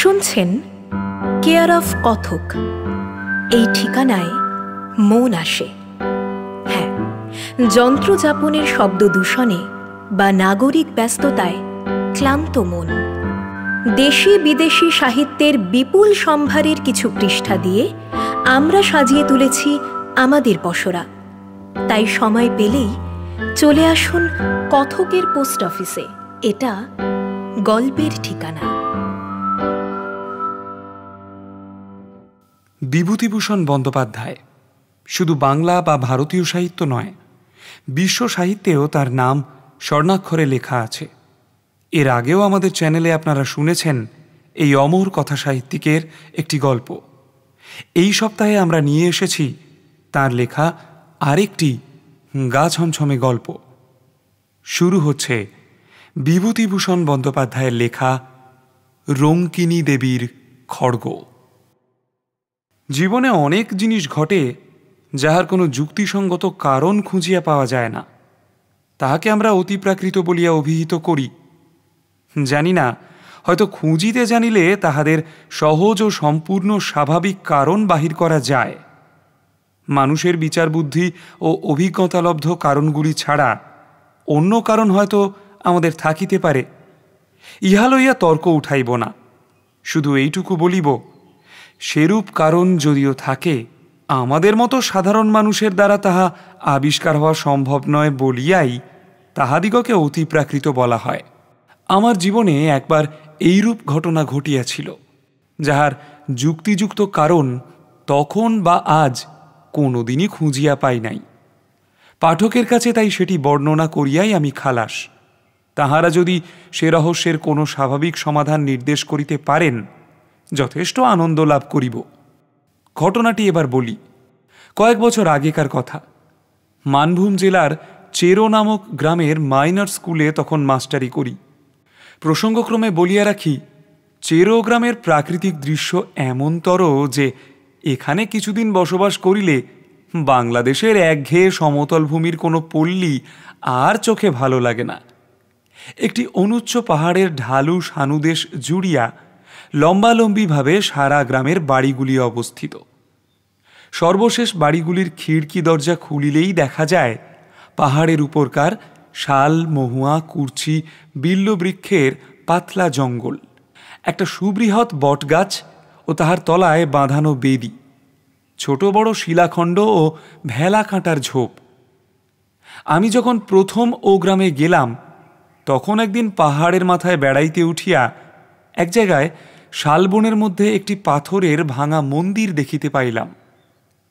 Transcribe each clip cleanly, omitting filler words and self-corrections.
শুনছেন care of কথক। এই ঠিকানায় মন আসে। হ্যাঁ, যন্ত্রযাপনের শব্দ দূষণে বা নাগরিক ব্যস্ততায় ক্লান্ত মন দেশি বিদেশি সাহিত্যের বিপুল সম্ভারের কিছু পৃষ্ঠা দিয়ে আমরা সাজিয়ে তুলেছি আমাদের পসরা। তাই সময় পেলেই চলে আসুন কথকের পোস্ট অফিসে। এটা গল্পের ঠিকানা। বিভূতিভূষণ বন্দ্যোপাধ্যায় শুধু বাংলা বা ভারতীয় সাহিত্য নয়, বিশ্ব সাহিত্যেও তার নাম স্বর্ণাক্ষরে লেখা আছে। এর আগেও আমাদের চ্যানেলে আপনারা শুনেছেন এই অমর কথা সাহিত্যিকের একটি গল্প। এই সপ্তাহে আমরা নিয়ে এসেছি তার লেখা আরেকটি গা ছমছমে গল্প। শুরু হচ্ছে বিভূতিভূষণ বন্দ্যোপাধ্যায়ের লেখা রঙ্কিনী দেবীর খড়গ। জীবনে অনেক জিনিস ঘটে যাহার কোনো যুক্তিসঙ্গত কারণ খুঁজিয়া পাওয়া যায় না, তাহাকে আমরা অতিপ্রাকৃত বলিয়া অভিহিত করি। জানি না, হয়তো খুঁজিতে জানিলে তাহাদের সহজ ও সম্পূর্ণ স্বাভাবিক কারণ বাহির করা যায়। মানুষের বিচার বুদ্ধি ও অভিজ্ঞতালব্ধ কারণগুলি ছাড়া অন্য কারণ হয়তো আমাদের থাকিতে পারে। ইহা লইয়া তর্ক উঠাইব না, শুধু এইটুকু বলিব, সেরূপ কারণ যদিও থাকে, আমাদের মতো সাধারণ মানুষের দ্বারা তাহা আবিষ্কার হওয়া সম্ভব নয় বলিয়াই তাহাদিগকে অতিপ্রাকৃত বলা হয়। আমার জীবনে একবার এইরূপ ঘটনা ঘটিয়াছিল, যাহার যুক্তিযুক্ত কারণ তখন বা আজ কোনোদিনই খুঁজিয়া পাই নাই। পাঠকের কাছে তাই সেটি বর্ণনা করিয়াই আমি খালাস। তাহারা যদি সে রহস্যের কোনো স্বাভাবিক সমাধান নির্দেশ করিতে পারেন, যথেষ্ট আনন্দ লাভ করিব। ঘটনাটি এবার বলি। কয়েক বছর আগেকার কথা। মানভূম জেলার চেরো নামক গ্রামের মাইনর স্কুলে তখন মাস্টারি করি। প্রসঙ্গক্রমে বলিয়া রাখি, চেরো গ্রামের প্রাকৃতিক দৃশ্য এমনতর যে এখানে কিছুদিন বসবাস করিলে বাংলাদেশের একঘেয়ে সমতল ভূমির কোনো পল্লী আর চোখে ভালো লাগে না। একটি অনুচ্চ পাহাড়ের ঢালু সানুদেশ জুড়িয়া লম্বালম্বিভাবে সারা গ্রামের বাড়িগুলি অবস্থিত। সর্বশেষ বাড়িগুলির খিড়কি দরজা খুলিলেই দেখা যায় পাহাড়ের উপরকার শাল, মহুয়া, কুর্চি, বিল্লবৃক্ষের পাতলা জঙ্গল, একটা সুবৃহৎ বটগাছ ও তাহার তলায় বাঁধানো বেদি, ছোট বড় শিলাখণ্ড ও ভেলা কাঁটার ঝোপ। আমি যখন প্রথম ও গ্রামে গেলাম, তখন একদিন পাহাড়ের মাথায় বেড়াইতে উঠিয়া এক জায়গায় শালবনের মধ্যে একটি পাথরের ভাঙা মন্দির দেখিতে পাইলাম।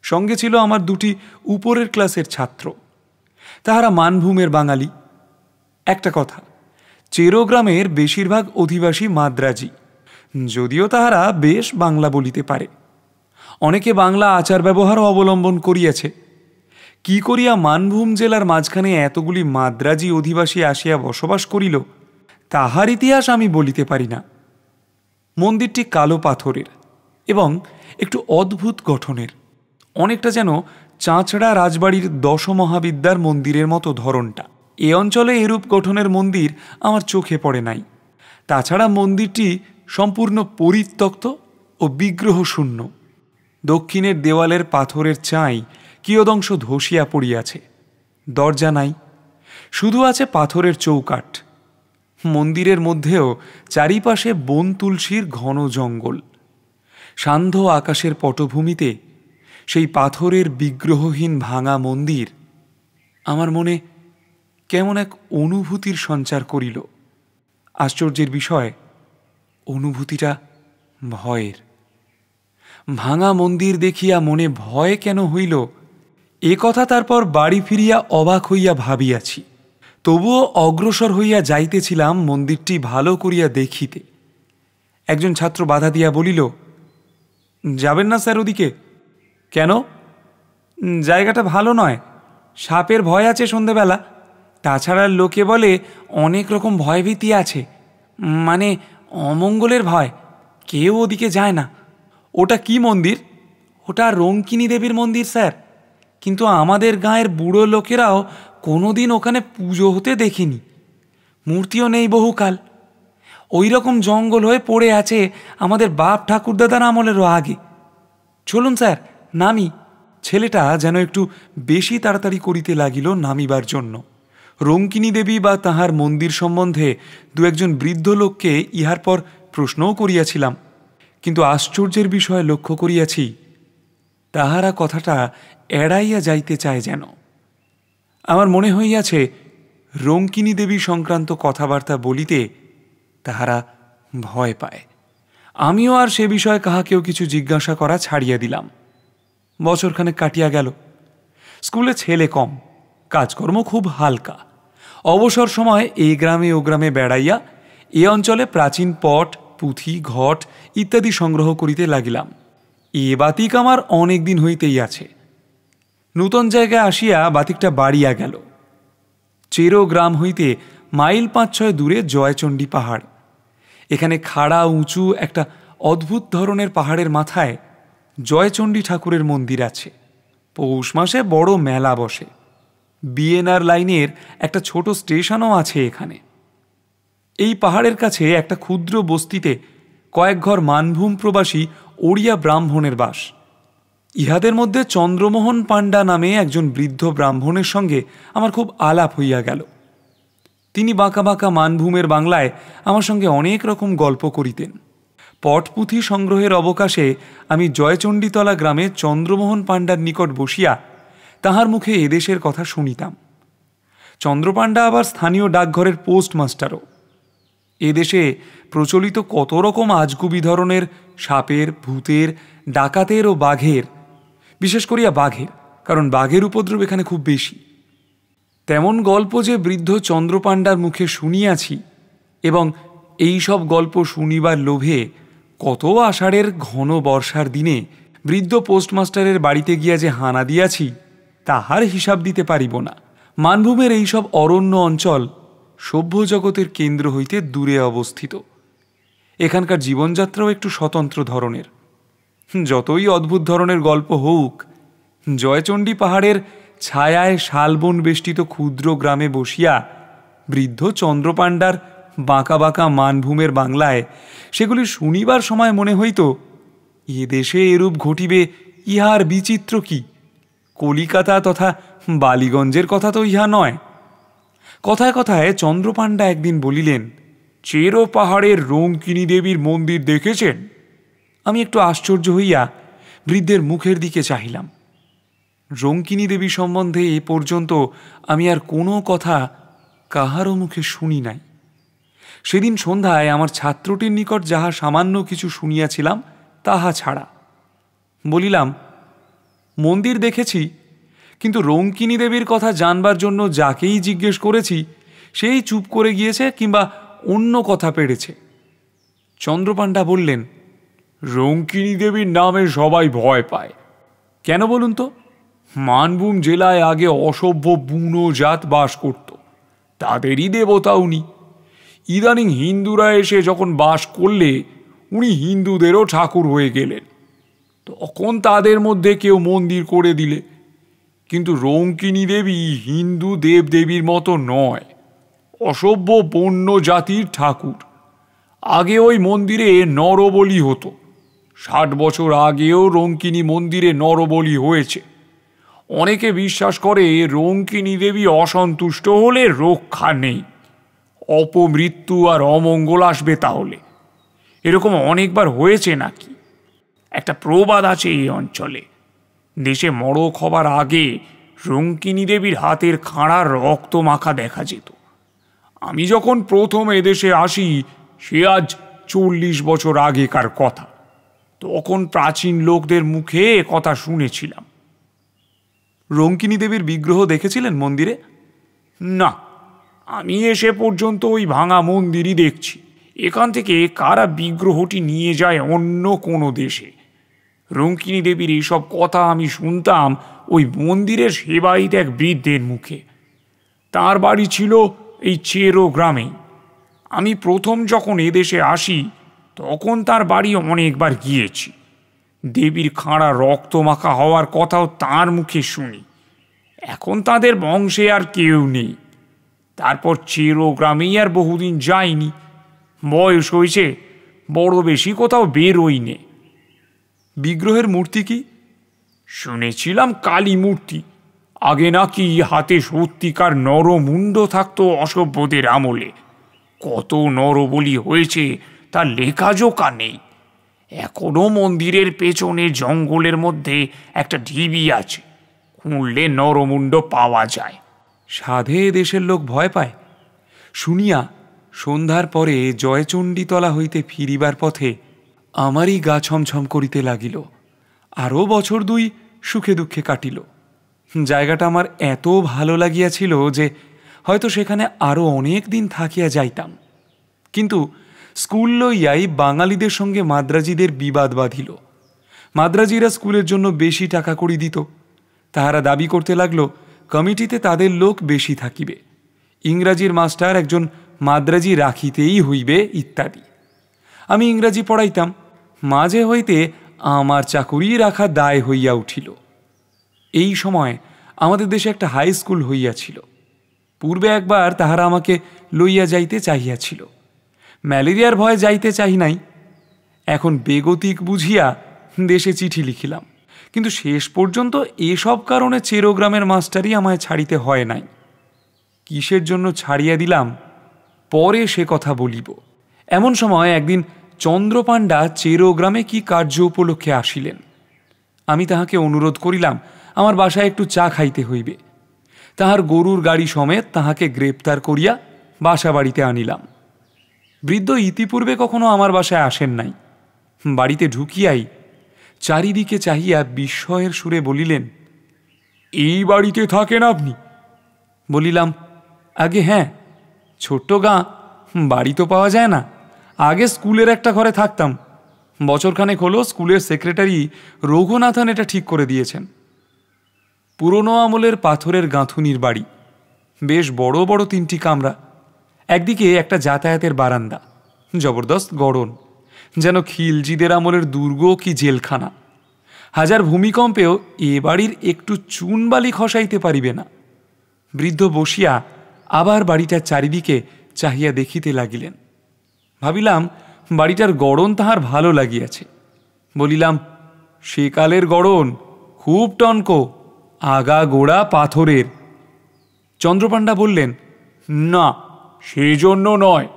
সঙ্গে ছিল আমার দুটি উপরের ক্লাসের ছাত্র, তাহারা মানভূমের বাঙালি। একটা কথা, চেরো গ্রামের বেশিরভাগ অধিবাসী মাদ্রাজি, যদিও তাহারা বেশ বাংলা বলিতে পারে। অনেকে বাংলা আচার ব্যবহারও অবলম্বন করিয়াছে। কি করিয়া মানভূম জেলার মাঝখানে এতগুলি মাদ্রাজি অধিবাসী আসিয়া বসবাস করিল, তাহার ইতিহাস আমি বলিতে পারি না। মন্দিরটি কালো পাথরের এবং একটু অদ্ভুত গঠনের, অনেকটা যেন চাঁচড়া রাজবাড়ির দশমহাবিদ্যার মন্দিরের মতো ধরনটা। এ অঞ্চলে এরূপ গঠনের মন্দির আমার চোখে পড়ে নাই। তাছাড়া মন্দিরটি সম্পূর্ণ পরিত্যক্ত ও বিগ্রহ শূন্য। দক্ষিণের দেওয়ালের পাথরের চাঁই কিয়দংশ ধসিয়া পড়িয়াছে। দরজা নাই, শুধু আছে পাথরের চৌকাঠ। মন্দিরের মধ্যেও চারিপাশে বন তুলসীর ঘন জঙ্গল। সান্ধ্য আকাশের পটভূমিতে সেই পাথরের বিগ্রহহীন ভাঙা মন্দির আমার মনে কেমন এক অনুভূতির সঞ্চার করিল। আশ্চর্যের বিষয়, অনুভূতিটা ভয়ের। ভাঙা মন্দির দেখিয়া মনে ভয় কেন হইল, এ কথা তারপর বাড়ি ফিরিয়া অবাক হইয়া ভাবিয়াছি। তবুও অগ্রসর হইয়া যাইতেছিলাম মন্দিরটি ভালো করিয়া দেখিতে। একজন ছাত্র বাধা দিয়া বলিল, যাবেন না স্যার ওদিকে? কেন? জায়গাটা ভালো নয়, সাপের ভয় আছে সন্ধেবেলা। তাছাড়া লোকে বলে অনেক রকম ভয়ভীতি আছে, মানে অমঙ্গলের ভয়, কেউ ওদিকে যায় না। ওটা কি মন্দির? ওটা রঙ্কিনী দেবীর মন্দির স্যার, কিন্তু আমাদের গাঁয়ের বুড়ো লোকেরাও কোনোদিন ওখানে পুজো হতে দেখিনি। মূর্তিও নেই বহুকাল। ওই রকম জঙ্গল হয়ে পড়ে আছে আমাদের বাপ ঠাকুরদাদার আমলেরও আগে। চলুন স্যার, নামি। ছেলেটা যেন একটু বেশি তাড়াতাড়ি করিতে লাগিল নামিবার জন্য। রঙ্কিনী দেবী বা তাহার মন্দির সম্বন্ধে দু একজন বৃদ্ধ লোককে ইহার পর প্রশ্নও করিয়াছিলাম, কিন্তু আশ্চর্যের বিষয় লক্ষ্য করিয়াছি, তাহারা কথাটা এড়াইয়া যাইতে চায় যেন। আমার মনে হইয়াছে রঙ্কিনী দেবী সংক্রান্ত কথাবার্তা বলিতে তাহারা ভয় পায়। আমিও আর সে বিষয়ে কাহাকেও কিছু জিজ্ঞাসা করা ছাড়িয়া দিলাম। বছরখানেক কাটিয়া গেল। স্কুলে ছেলে কম, কাজকর্ম খুব হালকা। অবসর সময় এই গ্রামে ও গ্রামে বেড়াইয়া এ অঞ্চলে প্রাচীন পট, পুঁথি, ঘট ইত্যাদি সংগ্রহ করিতে লাগিলাম। এ বাতিক আমার অনেক দিন হইতেই আছে। নূতন জায়গায় আসিয়া বাতিকটা বাড়িয়া গেল। চেরো গ্রাম হইতে মাইল ৫-৬ দূরে জয়চণ্ডী পাহাড়। এখানে খাড়া উঁচু একটা অদ্ভুত ধরনের পাহাড়ের মাথায় জয়চণ্ডী ঠাকুরের মন্দির আছে। পৌষ মাসে বড় মেলা বসে। বিএনআর লাইনের একটা ছোট স্টেশনও আছে এখানে। এই পাহাড়ের কাছে একটা ক্ষুদ্র বস্তিতে কয়েক ঘর মানভূম প্রবাসী ওড়িয়া ব্রাহ্মণের বাস। ইহাদের মধ্যে চন্দ্রমোহন পাণ্ডা নামে একজন বৃদ্ধ ব্রাহ্মণের সঙ্গে আমার খুব আলাপ হইয়া গেল। তিনি বাঁকা বাঁকা মানভূমের বাংলায় আমার সঙ্গে অনেক রকম গল্প করিতেন। পটপুঁথি সংগ্রহের অবকাশে আমি জয়চণ্ডীতলা গ্রামে চন্দ্রমোহন পাণ্ডার নিকট বসিয়া তাহার মুখে এদেশের কথা শুনিতাম। চন্দ্রপাণ্ডা আবার স্থানীয় ডাকঘরের পোস্টমাস্টারও। এদেশে প্রচলিত কত রকম আজগুবি ধরনের সাপের, ভূতের, ডাকাতের ও বাঘের, বিশেষ করিয়া বাঘের, কারণ বাঘের উপদ্রব এখানে খুব বেশি, তেমন গল্প যে বৃদ্ধ চন্দ্রপাণ্ডার মুখে শুনিয়াছি, এবং এই সব গল্প শুনিবার লোভে কত আষাঢ়ের ঘন বর্ষার দিনে বৃদ্ধ পোস্টমাস্টারের বাড়িতে গিয়া যে হানা দিয়াছি তাহার হিসাব দিতে পারিব না। মানভূমের এইসব অরণ্য অঞ্চল সভ্য জগতের কেন্দ্র হইতে দূরে অবস্থিত। এখানকার জীবনযাত্রাও একটু স্বতন্ত্র ধরনের। যতই অদ্ভুত ধরনের গল্প হোক, জয়চণ্ডী পাহাড়ের ছায়ায় শালবন বেষ্টিত ক্ষুদ্র গ্রামে বসিয়া বৃদ্ধ চন্দ্রপাণ্ডার বাঁকা বাঁকা মানভূমের বাংলায় সেগুলি শুনিবার সময় মনে হইত, এ দেশে এরূপ ঘটিবে ইহার বিচিত্র কি? কলিকাতা তথা বালিগঞ্জের কথা তো ইহা নয়। কথায় কথায় চন্দ্রপাণ্ডা একদিন বলিলেন, চেরো পাহাড়ের রঙ্কিনী দেবীর মন্দির দেখেছেন? আমি একটু আশ্চর্য হইয়া বৃদ্ধের মুখের দিকে চাহিলাম। রঙ্কিনী দেবী সম্বন্ধে এ পর্যন্ত আমি আর কোনো কথা কাহারও মুখে শুনি নাই। সেদিন সন্ধ্যায় আমার ছাত্রটির নিকট যাহা সামান্য কিছু শুনিয়াছিলাম তাহা ছাড়া। বলিলাম, মন্দির দেখেছি, কিন্তু রঙ্কিনী দেবীর কথা জানবার জন্য যাকেই জিজ্ঞেস করেছি সেই চুপ করে গিয়েছে কিংবা অন্য কথা পেড়েছে। চন্দ্রপাণ্ডা বললেন, রঙ্কিনী দেবীর নামে সবাই ভয় পায়। কেন বলুন তো? মানভূম জেলায় আগে অসভ্য বুনো জাত বাস করত, তাদেরই দেবতা উনি। ইদানিং হিন্দুরা এসে যখন বাস করলে উনি হিন্দুদেরও ঠাকুর হয়ে গেলেন। তখন তাদের মধ্যে কেউ মন্দির করে দিলে। কিন্তু রঙ্কিনী দেবী হিন্দু দেবদেবীর মতো নয়, অসভ্য বন্য জাতির ঠাকুর। আগে ওই মন্দিরে নরবলি হতো। 60 বছর আগেও রঙ্কিনী মন্দিরে নরবলি হয়েছে। অনেকে বিশ্বাস করে রঙ্কিনী দেবী অসন্তুষ্ট হলে রক্ষা নেই, অপমৃত্যু আর অমঙ্গল আসবে তাহলে। এরকম অনেকবার হয়েছে নাকি? একটা প্রবাদ আছে এই অঞ্চলে, দেশে মড়ক হবার আগে রঙ্কিনী দেবীর হাতের খাঁড়া রক্ত মাখা দেখা যেত। আমি যখন প্রথম এদেশে আসি, সে আজ 40 বছর আগেকার কথা, তখন প্রাচীন লোকদের মুখে কথা শুনেছিলাম। রঙ্কিনী দেবীর বিগ্রহ দেখেছিলেন মন্দিরে? না, আমি এসে পর্যন্ত ওই ভাঙা মন্দিরই দেখছি। এখান থেকে কারা বিগ্রহটি নিয়ে যায় অন্য কোনো দেশে। রঙ্কিনী দেবীর এইসব কথা আমি শুনতাম ওই মন্দিরের সেবায়িত এক বৃদ্ধের মুখে। তার বাড়ি ছিল এই চেরো গ্রামেই। আমি প্রথম যখন এদেশে আসি তখন তার বাড়ি অনেকবার গিয়েছি। দেবীর খাঁড়া রক্ত মাখা হওয়ার কথাও তার মুখে শুনি। এখন তাদের বংশে আর কেউ নেই। তারপর চেরো গ্রামেই আর বহুদিন যাইনি। বয়স হয়েছে, বড় বেশি কোথাও বেরোইনে। বিগ্রহের মূর্তি কি? শুনেছিলাম কালী মূর্তি। আগে নাকি হাতে সত্যিকার নরমুণ্ড থাকতো অসভ্যদের আমলে। কত নরবলি হয়েছে তার লেখাজোখা নেই। এখনো মন্দিরের পেছনে জঙ্গলের মধ্যে একটা ঢিবি আছে, খুঁড়লে নরমুণ্ড পাওয়া যায়। সাধে দেশের লোক ভয় পায় শুনিয়া সন্ধ্যার পরে জয়চণ্ডীতলা হইতে ফিরিবার পথে আমারই গা ছমছম করিতে লাগিল। আরও বছর দুই সুখে দুঃখে কাটিল। জায়গাটা আমার এত ভালো লাগিয়াছিল যে হয়তো সেখানে আরও অনেক দিন থাকিয়া যাইতাম। কিন্তু স্কুল লইয়াই বাঙালিদের সঙ্গে মাদ্রাজিদের বিবাদ বাঁধিল। মাদ্রাজিরা স্কুলের জন্য বেশি টাকা কড়ি দিত। তাহারা দাবি করতে লাগল কমিটিতে তাদের লোক বেশি থাকিবে, ইংরাজির মাস্টার একজন মাদ্রাজি রাখিতেই হইবে ইত্যাদি। আমি ইংরাজি পড়াইতাম, মাঝে হইতে আমার চাকুরি রাখা দায় হইয়া উঠিল। এই সময় আমাদের দেশে একটা হাই স্কুল হইয়াছিল। পূর্বে একবার তাহারা আমাকে লইয়া যাইতে চাহিয়াছিল। ম্যালেরিয়ার ভয়ে যাইতে চাহি নাই। এখন বেগতিক বুঝিয়া দেশে চিঠি লিখিলাম, কিন্তু শেষ পর্যন্ত এসব কারণে চেরোগ্রামের মাস্টারই আমায় ছাড়িতে হয় নাই। কিসের জন্য ছাড়িয়া দিলাম পরে সে কথা বলিব। এমন সময় একদিন চন্দ্রপাণ্ডা চেরোগ্রামে কি কার্য উপলক্ষে আসিলেন। আমি তাহাকে অনুরোধ করিলাম আমার বাসায় একটু চা খাইতে হইবে। তাহার গরুর গাড়ি সমেত তাহাকে গ্রেপ্তার করিয়া বাসা বাড়িতে আনিলাম। বৃদ্ধ ইতিপূর্বে কখনো আমার বাসায় আসেন নাই। বাড়িতে ঢুকিয়াই চারিদিকে চাহিয়া বিস্ময়ের সুরে বলিলেন, এই বাড়িতে থাকেন আপনি? বলিলাম, আগে হ্যাঁ, ছোট্ট গাঁ, বাড়ি তো পাওয়া যায় না। আগে স্কুলের একটা ঘরে থাকতাম। বছরখানেক হলো স্কুলের সেক্রেটারি রঘুনাথন এটা ঠিক করে দিয়েছেন। পুরনো আমলের পাথরের গাঁথুনির বাড়ি, বেশ বড় বড় 3টি কামরা, একদিকে একটা যাতায়াতের বারান্দা, জবরদস্ত গড়ন, যেন খিলজিদের আমলের দুর্গ কি জেলখানা। হাজার ভূমিকম্পেও এ বাড়ির একটু চুনবালি খসাইতে পারিবে না। বৃদ্ধ বসিয়া আবার বাড়িটার চারিদিকে চাহিয়া দেখিতে লাগিলেন। ভাবিলাম বাড়িটার গড়ন তাহার ভালো লাগিয়াছে। বলিলাম, সেকালের গড়ন, খুব টনকো, আগা গোড়া পাথরের। চন্দ্রপাণ্ডা বললেন, না, সেজন্য নয়।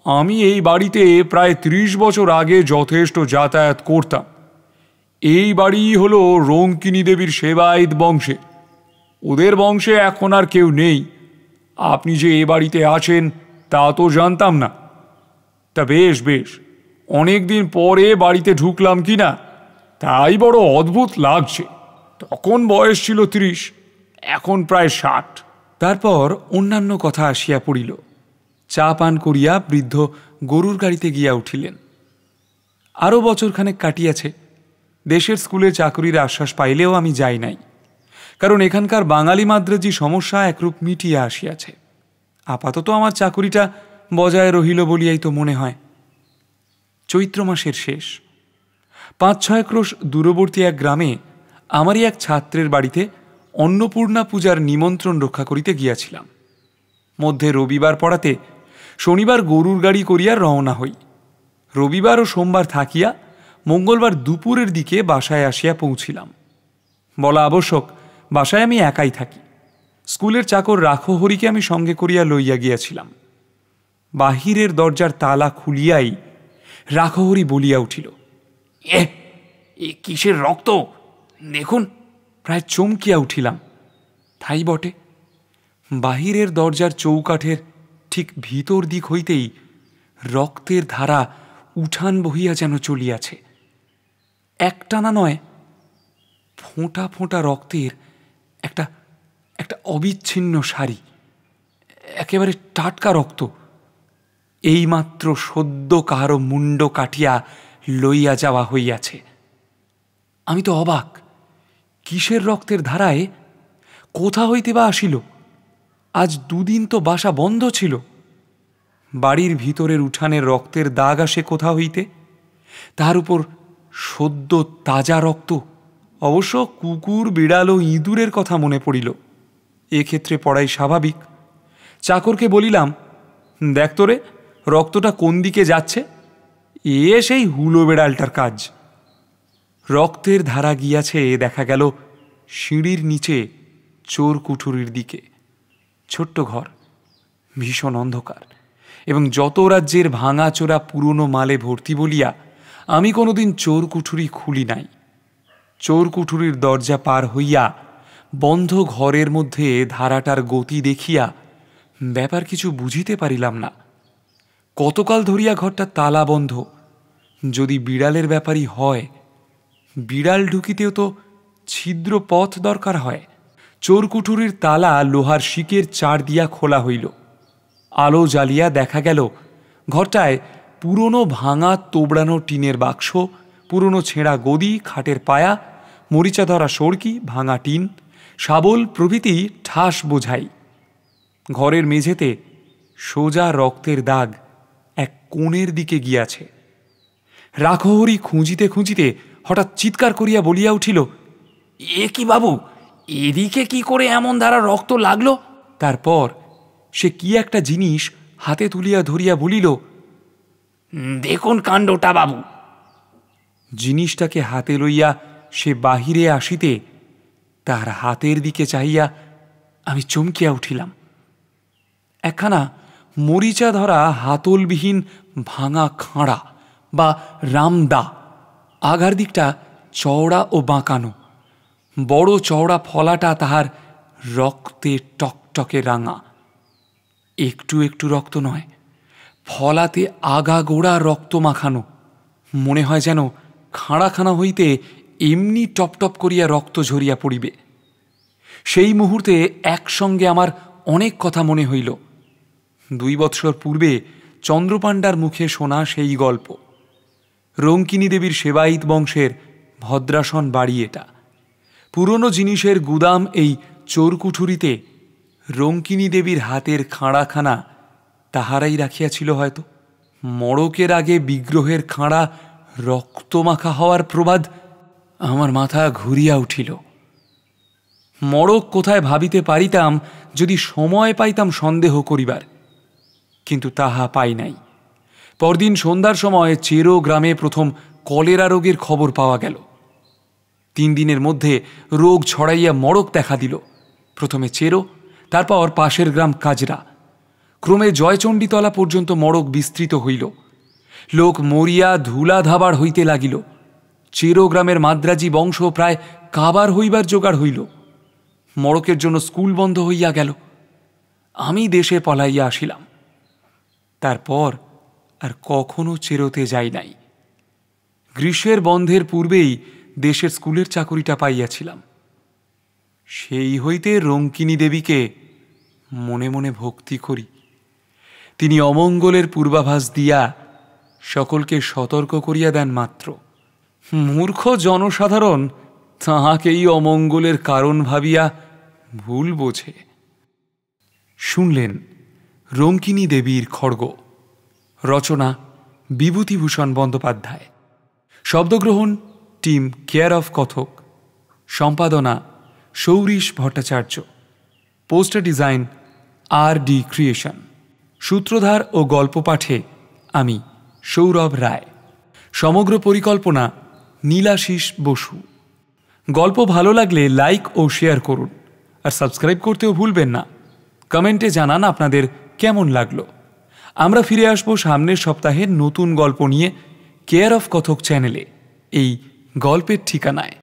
আমি এই বাড়িতে প্রায় 30 বছর আগে যথেষ্ট যাতায়াত করতাম। এই বাড়ি হলো রঙ্কিনী দেবীর সেবায়েত বংশে। ওদের বংশে এখন আর কেউ নেই। আপনি যে এ বাড়িতে আছেন তা তো জানতাম না। তা বেশ বেশ, অনেক দিন পরে বাড়িতে ঢুকলাম কি না, তাই বড় অদ্ভুত লাগছে। তখন বয়স ছিল 30, এখন প্রায় 60। তারপর অন্যান্য কথা আসিয়া পড়িল। চা পান করিয়া বৃদ্ধ গরুর গাড়িতে গিয়া উঠিলেন। আরও বছরখানেক কাটিয়াছে। দেশের স্কুলে চাকরির আশ্বাস পাইলেও আমি যাই নাই, কারণ এখানকার বাঙালি মাদ্রাজি সমস্যা একরূপ মিটিয়া আসিয়াছে। আপাতত আমার চাকুরিটা বজায় রহিল বলিয়াই তো মনে হয়। চৈত্র মাসের শেষ। 5-6 ক্রোশ দূরবর্তী এক গ্রামে আমারই এক ছাত্রের বাড়িতে অন্নপূর্ণা পূজার নিমন্ত্রণ রক্ষা করিতে গিয়াছিলাম। মধ্যে রবিবার পড়াতে শনিবার গরুর গাড়ি করিয়া রওনা হই। রবিবার ও সোমবার থাকিয়া মঙ্গলবার দুপুরের দিকে বাসায় আসিয়া পৌঁছিলাম। বলা আবশ্যক, বাসায় আমি একাই থাকি। স্কুলের চাকর রাখহরিকে আমি সঙ্গে করিয়া লইয়া গিয়াছিলাম। বাহিরের দরজার তালা খুলিয়াই রাখহরি বলিয়া উঠিল, এ কিসের রক্ত দেখুন। প্রায় চমকিয়া উঠিলাম। তাই বটে, বাহিরের দরজার চৌকাঠের ঠিক ভিতর দিক হইতেই রক্তের ধারা উঠান বহিয়া যেন চলিয়াছে। একটানা নয়, ফোঁটা ফোঁটা রক্তের একটা একটা অবিচ্ছিন্ন সারি, একেবারে টাটকা রক্ত। এইমাত্র সদ্য কাহারো মুন্ড কাটিয়া লইয়া যাওয়া হইয়াছে। আমি তো অবাক, কিসের রক্তের ধারায় কোথা হইতে বা আসিল? আজ 2 দিন তো বাসা বন্ধ ছিল। বাড়ির ভিতরের উঠানের রক্তের দাগ আসে কোথা হইতে? তার উপর সদ্য তাজা রক্ত। অবশ্য কুকুর, বিড়াল ও ইঁদুরের কথা মনে পড়িল। এক্ষেত্রে পড়াই স্বাভাবিক। চাকরকে বলিলাম, দেখ তোরে, রক্তটা কোন দিকে যাচ্ছে। সেই হুলো বেড়ালটার কাজ। রক্তের ধারা গিয়াছে দেখা গেল সিঁড়ির নিচে চোর কুঠুরির দিকে। ছোট্ট ঘর, ভীষণ অন্ধকার, এবং যত রাজ্যের ভাঙাচোরা পুরনো মালে ভর্তি বলিয়া আমি কোনোদিন চোর কুঠুরি খুলি নাই। চোর কুঠুরির দরজা পার হইয়া বন্ধ ঘরের মধ্যে ধারাটার গতি দেখিয়া ব্যাপার কিছু বুঝিতে পারিলাম না। কতকাল ধরিয়া ঘরটা তালা বন্ধ। যদি বিড়ালের ব্যাপারই হয়, বিড়াল ঢুকিতেও তো ছিদ্র পথ দরকার হয়। চোর কুঠুরির তালা লোহার শিকের চার দিয়া খোলা হইল। আলো জ্বালিয়া দেখা গেল ঘরটায় পুরনো ভাঙা তোবড়ানো টিনের বাক্স, পুরনো ছেঁড়া গদি, খাটের পায়া, মরিচা ধরা সড়কি, ভাঙা টিন, শাবল প্রভৃতি ঠাস বোঝাই। ঘরের মেঝেতে সোজা রক্তের দাগ এক কোণের দিকে গিয়াছে। রাখহরি খুঁজিতে খুঁজিতে হঠাৎ চিৎকার করিয়া বলিয়া উঠিল, এ কি বাবু, এদিকে কি করে এমন ধারা রক্ত লাগলো? তারপর সে কি একটা জিনিস হাতে তুলিয়া ধরিয়া বলিল, দেখুন কাণ্ডটা বাবু। জিনিসটাকে হাতে লইয়া সে বাহিরে আসিতে তার হাতের দিকে চাহিয়া আমি চমকিয়া উঠিলাম। একখানা মরিচা ধরা হাতলবিহীন ভাঙা খাঁড়া বা রামদা, আগার দিকটা চওড়া ও বাঁকানো। বড় চওড়া ফলাটা তাহার রক্তে টকটকে রাঙা। একটু একটু রক্ত নয়, ফলাতে আগাগোড়া রক্ত মাখানো। মনে হয় যেন খাঁড়াখানা হইতে এমনি টপটপ করিয়া রক্ত ঝরিয়া পড়িবে। সেই মুহূর্তে একসঙ্গে আমার অনেক কথা মনে হইল। 2 বৎসর পূর্বে চন্দ্রপাণ্ডার মুখে শোনা সেই গল্প। রঙ্কিনী দেবীর সেবায়িত বংশের ভদ্রাসন বাড়ি এটা। পুরনো জিনিসের গুদাম এই চোরকুঠুরিতে রঙ্কিনী দেবীর হাতের খাঁড়াখানা তাহারাই রাখিয়াছিল হয়তো। মড়কের আগে বিগ্রহের খাঁড়া রক্তমাখা হওয়ার প্রবাদ আমার মাথা ঘুরিয়া উঠিল। মড়ক কোথায় ভাবিতে পারিতাম যদি সময় পাইতাম সন্দেহ করিবার, কিন্তু তাহা পাই নাই। পরদিন সন্ধ্যার সময় চেরো গ্রামে প্রথম কলেরা রোগের খবর পাওয়া গেল। 3 দিনের মধ্যে রোগ ছড়াইয়া মড়ক দেখা দিল। প্রথমে চেরো, তারপর পাশের গ্রাম কাজরা, ক্রমে জয়চণ্ডীতলা পর্যন্ত মড়ক বিস্তৃত হইল। লোক মরিয়া ধুলা ধাবার হইতে লাগিল। চেরো গ্রামের মাদ্রাজি বংশ প্রায় কাবার হইবার জোগাড় হইল। মড়কের জন্য স্কুল বন্ধ হইয়া গেল। আমি দেশে পলাইয়া আসিলাম। তারপর আর কখনো চেরোতে যাই নাই। গ্রীষ্মের বন্ধের পূর্বেই দেশের স্কুলের চাকরিটা পাইয়াছিলাম। সেই হইতে রঙ্কিনী দেবীকে মনে মনে ভক্তি করি। তিনি অমঙ্গলের পূর্বাভাস দিয়া সকলকে সতর্ক করিয়া দেন মাত্র। মূর্খ জনসাধারণ তাহাকেই অমঙ্গলের কারণ ভাবিয়া ভুল বোঝে। শুনলেন রঙ্কিনী দেবীর খড়গ। রচনা বিভূতিভূষণ বন্দ্যোপাধ্যায়। শব্দগ্রহণ টিম কেয়ার অফ কথক। সম্পাদনা Saurish Bhattacharya. Poster design RD creation. সূত্রধার ও গল্প পাঠে আমি সৌরভ রায়। সমগ্র পরিকল্পনা নীলাশিস বসু। গল্প ভালো লাগলে লাইক ও শেয়ার করুন, আর সাবস্ক্রাইব করতেও ভুলবেন না। কমেন্টে জানান আপনাদের কেমন লাগলো। আমরা ফিরে আসবো সামনের সপ্তাহে নতুন গল্প নিয়ে কেয়ার অফ কথক চ্যানেলে, এই গল্পের ঠিকানায়।